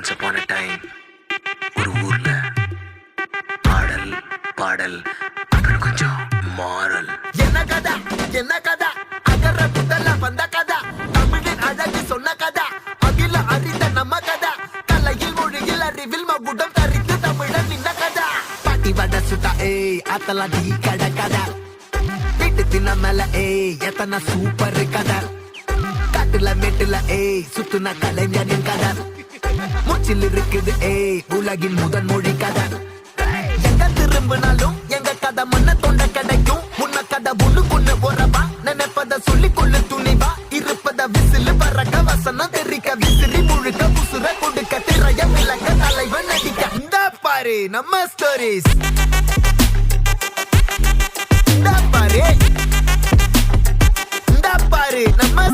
Once upon a time ஒரு ஊர்ல ஆடல் பாடல் அப்புறம் கொஞ்சம் மாறல். என்ன கதா அகர முதல்ல வந்த கதா, தமிழின் அழகு சொன்ன கதா, அகில அறிந்த நம்ம கதா, கலையில் மொழியில் அறிவில் மகுடம் தரித்து தமிழன் நின்ன கதா. பாட்டி வட சுட்டா ஏய் அத்தலா டீ கட கதா, வீட்டு தின்ன மேல ஏய் எத்தனை சூப்பர் கதா, காட்டுல மேட்டுல ஏய் சுத்துன கலைஞனின் கதா, மூச்சில் இருக்குது ஏய் உலகின் முதன் மொழி கதா. எங்க திரும்பினாலும் எங்க கதை மண்ண தொண்ட கிடைக்கும், உன்ன கதை ஒண்ணுக்குன்னு உறவா, நினைப்பத சொல்லி கொள்ளு துணிவா, இருப்பத விசிலு பறக்க வசனம் தெரிக்க விசிறி முழுக்க புசுர கொடுக்க திரைய விளக்க தலைவன் நடிக்க. இந்த பாரு நம்ம ஸ்டோரிஸ், இந்த பாரு நம்ம